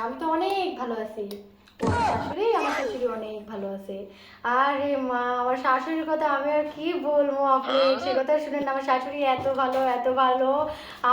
আমি তো অনেক ভালো আছি। আমার শাশুড়ি অনেক ভালো আছে। আরে মা, আমার শাশুড়ির কথা আমি আর কি বলবো, আপনি সে কথা শুনেন না। আমার শাশুড়ি এত ভালো, এত ভালো।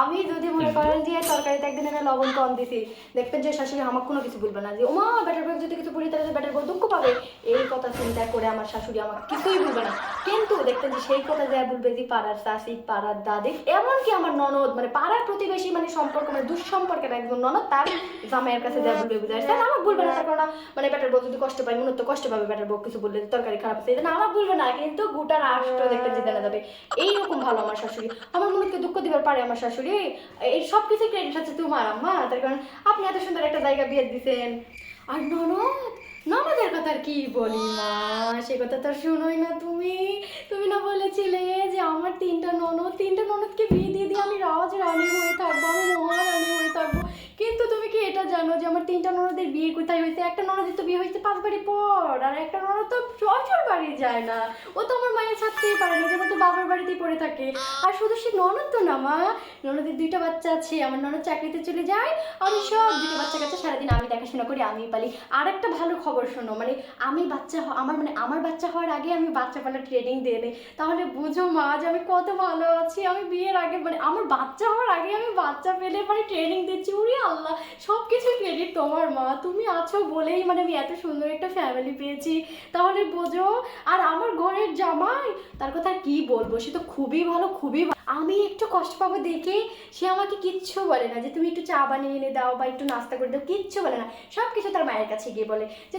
আমি যদি মনে করেন যে তরকারিতে একদিন একটা লবণ কম দিছি, দেখবেন যে শাশুড়ি আমার কোনো কিছু বলবে না, যে ওমা বেটার বউ যদি কিছু বলি তাহলে বেটার বউ দুঃখ পাবে। এই কথা চিন্তা করে আমার শাশুড়ি আমাকে কিছুই বলবে না। কিন্তু দেখবেন যে সেই কথা যা বলবে যে পাড়ার চাষি, পাড়ার দাদি, এমনকি আমার ননদ, মানে পাড়ার প্রতিবেশী, মানে সম্পর্ক, মানে দুঃসম্পর্কের একজন ননদ তার জামাইয়ের কাছে যা বলবে বুঝাইছে আমার বলবে না। তার কারণ মানে বেটার বউ যদি কষ্ট পায়, মনে তো কষ্ট পাবে বেটার বউ কিছু বললে, তরকারি খারাপ আছে, এটা আমার বলবে না, কিন্তু গোটা রাষ্ট্র দেখবেন যে জানা যাবে। এইরকম ভালো আমার শাশুড়ি। আমার মনকে দুঃখ দিবার পারে আমার শাশুড়ি। এই সব কিছু ক্রেডিট হচ্ছে তোমার আম্মা। তার কারণ আপনি এত সুন্দর একটা জায়গা বিয়ে দিচ্ছেন। আর ননদ, ননদের কথা আর কি বলি মা, সে কথা তো শুনোই না তুমি। তুমি না বলেছিলে যে আমার তিনটা ননদ, তিনটা ননদকে বিয়ে দিয়ে দিয়ে আমি রাজ রানী হয়ে থাকবো, আমি মহারানী হয়ে থাকবো। কিন্তু তুমি কি এটা জানো যে আমার তিনটা ননদের বিয়ে কোথায় হয়েছে? একটা ননদের তো বিয়ে হয়েছে 5 বাড়ি পর, আর একটা ননদ তো শ্বশুর বাড়ি যায় না। ও তো আমার মায়ের ছাড়তেই পারেনি, যেন তো বাবার বাড়িতেই পড়ে থাকে। আর শুধু সে ননদ তো না মা, ননদের 2টা বাচ্চা আছে। আমার ননদ চাকরিতে চলে যায়, আমি সব 2টা বাচ্চা কাছে সারাদিন আমি দেখাশোনা করি, আমি পালি। আর একটা ভালো খবর শোনো, মানে আমি আমার বাচ্চা হওয়ার আগে আমি বাচ্চা পালার ট্রেনিং দিয়ে নিই। তাহলে বুঝো মা যে আমি কত ভালো আছি। আমি বিয়ের আগে, মানে আমার বাচ্চা হওয়ার আগে আমি বাচ্চা পেলে মানে ট্রেনিং দিচ্ছি। উড়ি আল্লাহ, সব কিছু ক্রেডিট তোমার মা। তুমি আছো বলেই মানে আমি এত সুন্দর একটা ফ্যামিলি পেয়েছি। তাহলে বোঝো। আর আমার ঘরের জামাই, তার কথা কি বলবো, সে তো খুবই ভালো, খুবই ভালো। আমি একটু কষ্ট পাবো দেখে সে আমাকে কিচ্ছু বলে না যে তুমি একটু চা বানিয়ে এনে দাও বা একটু নাস্তা করে দাও, কিচ্ছু বলে না। সব কিছু তার মায়ের কাছে গিয়ে বলে যে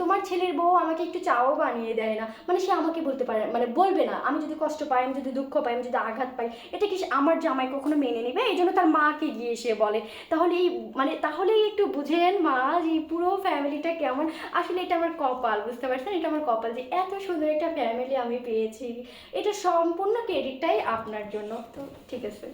তোমার ছেলের বউ আমাকে একটু চাও বানিয়ে দেয় না। মানে সে আমাকে বলতে পারে, মানে বলবে না। আমি যদি কষ্ট পাই, আমি যদি দুঃখ পাই, আমি যদি আঘাত পাই, এটা কি আমার জামাই কখনো মেনে নেবে? এই জন্য তার মাকে গিয়ে সে বলে। তাহলেই একটু বুঝেন মা যে পুরো ফ্যামিলিটা কেমন। আসলে এটা আমার কপাল, বুঝতে পারছেন? এটা আমার কপাল যে এত সুন্দর একটা ফ্যামিলি আমি পেয়েছি। এটা সম্পূর্ণ ক্রেডিটটাই আপনার জন্য। তো ঠিক আছে।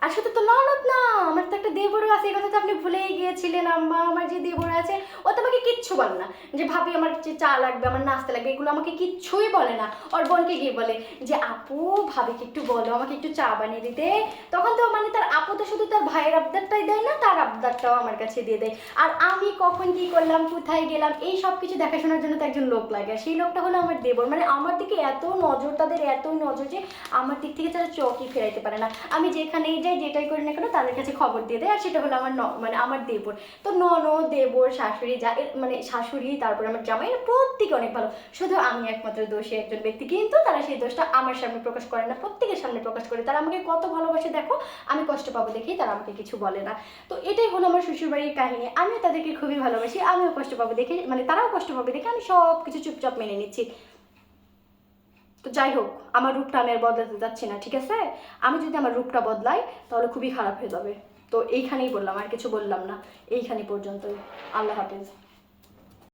আর শুধু তো ননদ না, আমার তো একটা দেবরও আছে। এই কথা তো আপনি ভুলেই গিয়েছিলেন আম্মা। আমার যে দেবর আছে ও তো আমাকে কিচ্ছু বলে না যে ভাবি আমার যে চা লাগবে, আমার নাস্তা লাগবে, এগুলো আমাকে কিচ্ছুই বলে না। ওর বোনকে গিয়ে বলে যে আপু ভাবিকে একটু বলো আমাকে একটু চা বানিয়ে দিতে। তখন তো মানে তার আপু তো শুধু তার ভাইয়ের আবদারটাই দেয় না, তার আবদারটাও আমার কাছে দিয়ে দেয়। আর আমি কখন কি করলাম, কোথায় গেলাম, এই সব কিছু দেখাশোনার জন্য তো একজন লোক লাগে। সেই লোকটা হলো আমার দেবর। মানে আমার দিকে এত নজর, তাদের এত নজর যে আমার দিক থেকে তারা চোখই ফেরাইতে পারে না। আমি যেখানেই যাই, যেটাই করি না কেন, তাদের কাছে খবর দিয়ে দেয়। আর সেটা হলো আমার মানে আমার দেবর। তো ননদ, দেবর, শাশুড়ি, যা মানে শাশুড়ি, তারপরে আমার জামাই, প্রত্যেকে অনেক ভালো। শুধু আমি একমাত্র দোষী একজন ব্যক্তি, কিন্তু তারা সেই দোষটা আমার সামনে প্রকাশ করে না, প্রত্যেকের সামনে প্রকাশ করে। তারা আমাকে কত ভালোবাসে দেখো। আমি কষ্ট পাবো দেখেই তারা আমাকে কিছু বলে না। তো এটাই হলো আমার শ্বশুরবাড়ির কাহিনী। আমিও তাদেরকে খুবই ভালোবাসি, আমিও কষ্ট পাবো দেখে, মানে তারাও কষ্ট পাবে দেখে আমি সব কিছু চুপচাপ মেনে নিচ্ছি। তো যাই হোক, আমার রূপটা আমি আর বদলাতে যাচ্ছি না, ঠিক আছে? আমি যদি আমার রূপটা বদলাই তাহলে খুবই খারাপ হয়ে যাবে। তো এইখানেই বললাম, আর কিছু বললাম না। এইখানে পর্যন্তই। আল্লাহ হাফেজ।